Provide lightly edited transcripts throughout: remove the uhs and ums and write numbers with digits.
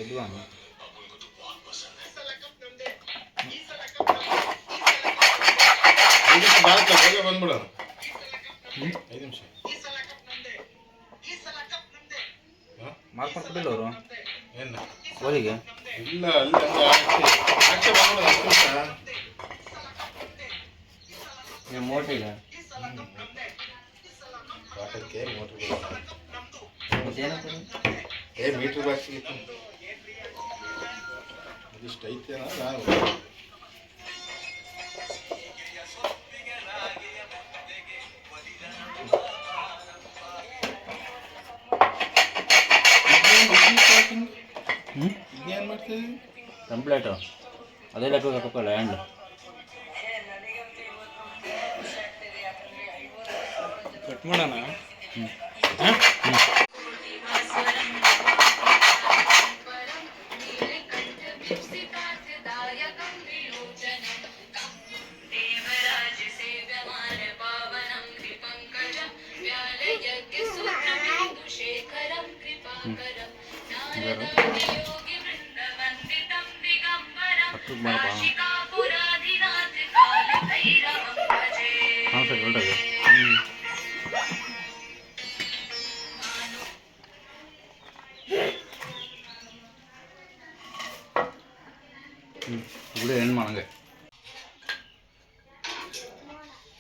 ಎದ್ವಾ ಬಂದ್ಬಿಡ 5 ನಿಮಿಷ ಮಾಡ್ಕೊಟ್ಟಿಲ್ಲ ಅವರು ಏನು ಹೋಳಿಗೆ ಇಲ್ಲ ಅಲ್ಲಿ ಆಚೆ ಬಂದ್ಬಿಡ ನೀವು ಮೋಟಿಗೆ ಬಾಟಕ್ಕೆ ಮೋಟ್ರ್ ಮತ್ತೇನಂತ ಮೀಟ್ರ್ ಬಾಕ್ಸ್ ಇತ್ತು ಇದಿಷ್ಟು ಐತೆ ನಾನು ಏನು ಮಾಡ್ತೀವಿ ಕಂಪ್ಲೇಟು ಅದೇ ಲೆಕ್ಕ ಹಾಕೋಲ್ಲ ಹ್ಯಾಂಡ್ ಕಟ್ ಮಾಡೋಣ ಗುಡಿ ಏನು ಮಾಡಂಗೆ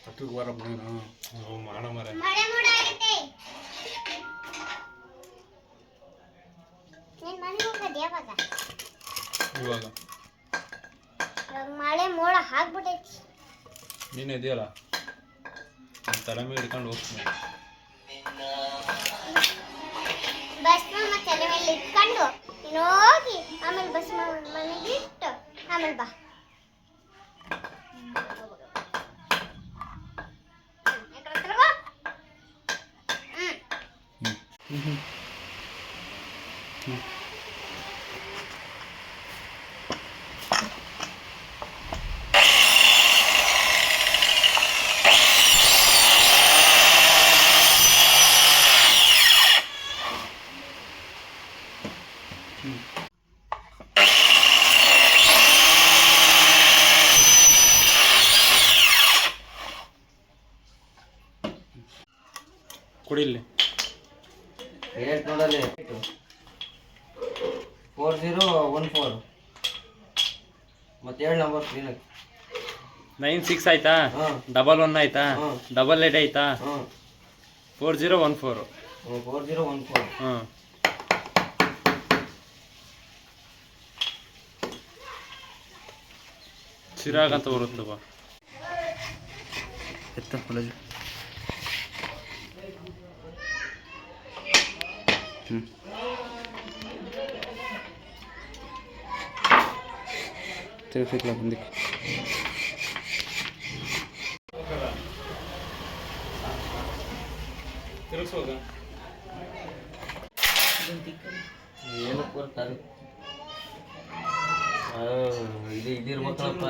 ಹತ್ತಿರ ವಾರ ಬಿಡೋಣ ಮಾಡ ಮರ ಇವಾಗ ಮಳೆ ಮೋಡ ಹಾಕ್ಬಿಟ್ಟೈತಿ ನೀನು ಇದೆಯಲ್ಲ ತಲೆ ಮೇಲೆ ಹಿಡ್ಕೊಂಡು ಹೋಗ್ತೀನಿ ಬಸ್ ಮತ್ತೆ ತಲೆ ಮೇಲೆ ಇಟ್ಕೊಂಡು ನೀನು ಹೋಗಿ ಆಮೇಲೆ ಬಸ್ ಮನೆಗೆ ಇಟ್ಟು ಆಮೇಲೆ ಬಾ ಕುಡಿಲಿ ರೇಟ್ ನೋಡಲಿ 4014 ಮತ್ತೆ 7 ನಂಬರ್ ಕ್ಲೀನಾಗಿ 96 ಆಯ್ತಾ 11 ಆಯ್ತಾ 88 ಆಯ್ತಾ 4014 4014 ಹಾಂ ಚಿರಾಗ್ ಅಂತ ಬರುತ್ತವ ಎತ್ತ ಕಾಲೇಜು ತಿರುಗಿಕ್ಲ ಬಂದಿಕ್ಕೆ ತಿರುಗಿಸೋದ ಏನಕ್ಕೆ ಬರ್ತಾರೆ ಇದು ಇದಿರ್ಬೇಕಲ್ಲಪ್ಪ